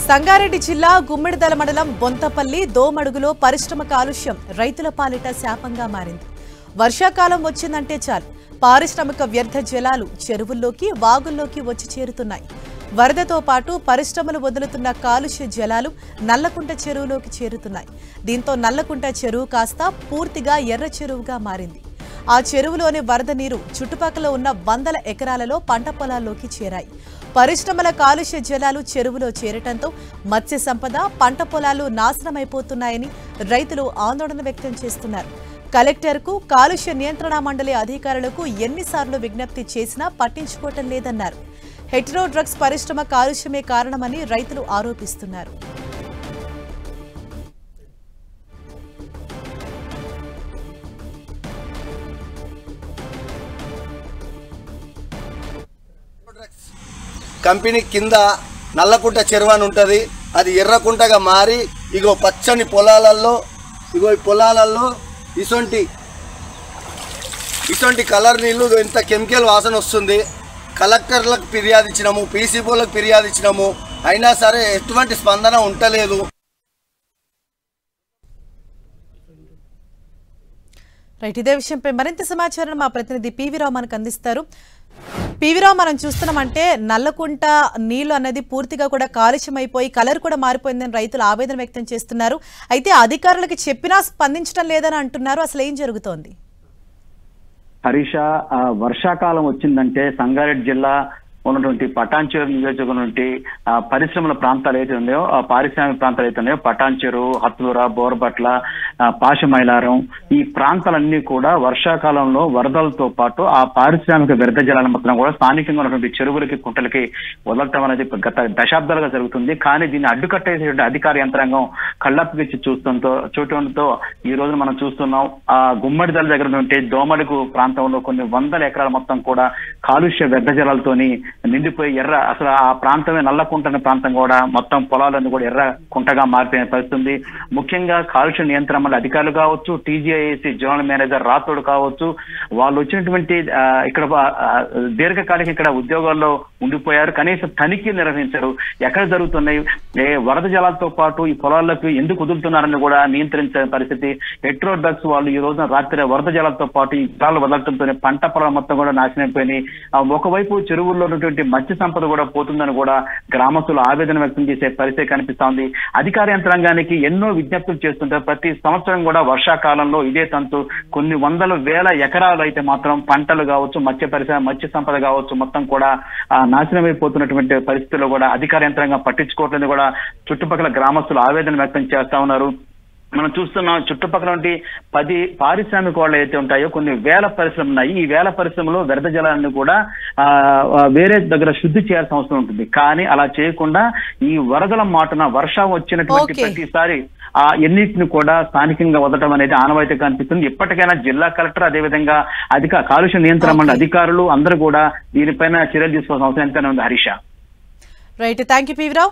సంగారెడ్డి జిల్లా గుమ్మిడిదల మండలం బొంతపల్లి దోమడుగులో పరిశ్రమ కాలుష్యం రైతుల పాలిట శాపంగా మారింది. వర్షాకాలం వచ్చిందంటే చాలు పారిశ్రామిక వ్యర్థ జలాలు చెరువుల్లోకి వాగుల్లోకి వచ్చి చేరుతున్నాయి. వరదతో పాటు పరిశ్రమలు వదులుతున్న కాలుష్య జలాలు నల్లకుంట చెరువులోకి చేరుతున్నాయి. దీంతో నల్లకుంట చెరువు కాస్త పూర్తిగా ఎర్ర చెరువుగా మారింది. ఆ చెరువులోని వరద నీరు చుట్టుపక్కల ఉన్న వందల ఎకరాలలో పంట పొలాల్లోకి చేరాయి. పరిశ్రమల కాలుష్య జలాలు చెరువులో చేరటంతో మత్స్య సంపద, పంట పొలాలు నాశనమైపోతున్నాయని రైతులు ఆందోళన వ్యక్తం చేస్తున్నారు. కలెక్టర్కు, కాలుష్య నియంత్రణ మండలి అధికారులకు ఎన్నిసార్లు విజ్ఞప్తి చేసినా పట్టించుకోవటం లేదన్నారు. హెటెరో డ్రగ్స్ పరిశ్రమ కాలుష్యమే కారణమని రైతులు ఆరోపిస్తున్నారు. కంపెనీ కింద నల్లకుంట చెరువు అని ఉంటుంది. అది ఎర్రకుంటగా మారి ఇగో పచ్చని పొలాలలో ఈ పొలాలలో ఇటువంటి కలర్ నీళ్ళు ఇంత కెమికల్ వాసన వస్తుంది. కలెక్టర్లకు ఫిర్యాదు ఇచ్చినాము, పీసీబోలకు ఫిర్యాదు ఇచ్చినాము, అయినా సరే ఎటువంటి స్పందన ఉండలేదు. రైట్, ఇదే విషయంపై మరింత సమాచారం మా ప్రతినిధి పివిరావు మనకు అందిస్తారు. పివిరావు, మనం చూస్తున్నామంటే నల్లకుంట నీళ్లు అనేది పూర్తిగా కూడా కాలుష్యమైపోయి కలర్ కూడా మారిపోయిందని రైతులు ఆవేదన వ్యక్తం చేస్తున్నారు. అయితే అధికారులకి చెప్పినా స్పందించడం లేదని అంటున్నారు. అసలు ఏం జరుగుతోంది? హరీష, వర్షాకాలం వచ్చిందంటే సంగారెడ్డి జిల్లా ఉన్నటువంటి పటాన్చెరు నియోజకవర్గం నుండి పరిశ్రమల ప్రాంతాలు అయితే ఉన్నాయో, ఆ పారిశ్రామిక ప్రాంతాలు అయితే ఉన్నాయో పటాన్చెరు, హత్లూర, బోర్బట్ల, పాషమైలారం, ఈ ప్రాంతాలన్నీ కూడా వర్షాకాలంలో వరదలతో పాటు ఆ పారిశ్రామిక వ్యర్థ జలాల మొత్తం కూడా స్థానికంగా ఉన్నటువంటి చెరువులకి, కుంటలకి వదలటం అనేది గత దశాబ్దాలుగా జరుగుతుంది. కానీ దీన్ని అడ్డుకట్టేటువంటి అధికార యంత్రాంగం కళ్ళప్పగిచ్చి చూడటంతో ఈ రోజు మనం చూస్తున్నాం. ఆ గుమ్మడిదల దగ్గర నుండి దోమడుగు ప్రాంతంలో కొన్ని వందల ఎకరాల మొత్తం కూడా కాలుష్య వ్యర్థ జలాలతోని నిండిపోయి అసలు ఆ ప్రాంతమే నల్లకుంట అనే ప్రాంతం కూడా మొత్తం పొలాలన్నీ కూడా ఎర్ర కుంటగా మారిపోయిన పరిస్థితుంది. ముఖ్యంగా కాలుష్య నియంత్రణ మండలి అధికారులు కావచ్చు, టీజీఐఏసీ జనరల్ మేనేజర్ రాథోడ్ కావచ్చు, వాళ్ళు వచ్చినటువంటి ఇక్కడ దీర్ఘకాలిక ఇక్కడ ఉద్యోగాల్లో ఉండిపోయారు. కనీసం తనిఖీ నిర్వహించారు. ఎక్కడ జరుగుతున్నాయి, వరద జలాలతో పాటు ఈ పొలాలకు ఎందుకు వదులుతున్నారని కూడా నియంత్రించే పరిస్థితి. హెటెరో డ్రగ్స్ వాళ్ళు ఈ రోజున రాత్రి వరద జలాలతో పాటు ఈ జలాలు వదలటంతోనే పంట పొలాలు మొత్తం కూడా నాశనమైపోయినాయి. ఒకవైపు చెరువుల్లో ఉన్నటువంటి మత్స్య సంపద కూడా పోతుందని కూడా గ్రామస్తులు ఆవేదన వ్యక్తం చేసే పరిస్థితి కనిపిస్తా ఉంది. అధికార యంత్రాంగానికి ఎన్నో విజ్ఞప్తులు చేస్తుంటారు. ప్రతి సంవత్సరం కూడా వర్షాకాలంలో ఇదే తంతు. కొన్ని వందల వేల ఎకరాలు అయితే మాత్రం పంటలు కావచ్చు, మత్స్య సంపద కావచ్చు మొత్తం కూడా నాశనమైపోతున్నటువంటి పరిస్థితుల్లో కూడా అధికార యంత్రాంగం పట్టించుకోవట్లేదు కూడా చుట్టుపక్కల గ్రామస్తులు ఆవేదన వ్యక్తం చేస్తా ఉన్నారు. మనం చూస్తున్నాం చుట్టుపక్కల 10 పారిశ్రామిక వాళ్ళు అయితే ఉంటాయో కొన్ని వేల పరిశ్రమలు ఉన్నాయి. ఈ వేల పరిశ్రమలో వ్యర్థ జలాన్ని కూడా వేరే దగ్గర శుద్ధి చేయాల్సిన అవసరం ఉంటుంది. కానీ అలా చేయకుండా ఈ వరదల మాటున వర్షం వచ్చినటువంటి ప్రతిసారి ఆ ఎన్నిటిని కూడా స్థానికంగా వదలడం అనేది ఆనవాయితీగా కనిపిస్తుంది. ఇప్పటికైనా జిల్లా కలెక్టర్, అదేవిధంగా కాలుష్య నియంత్రణ మండలి అధికారులు అందరూ కూడా దీనిపైన చర్యలు తీసుకోవాల్సిన అవసరం ఎంతైనా ఉంది. హరీష. Right, thank you పివిరావు.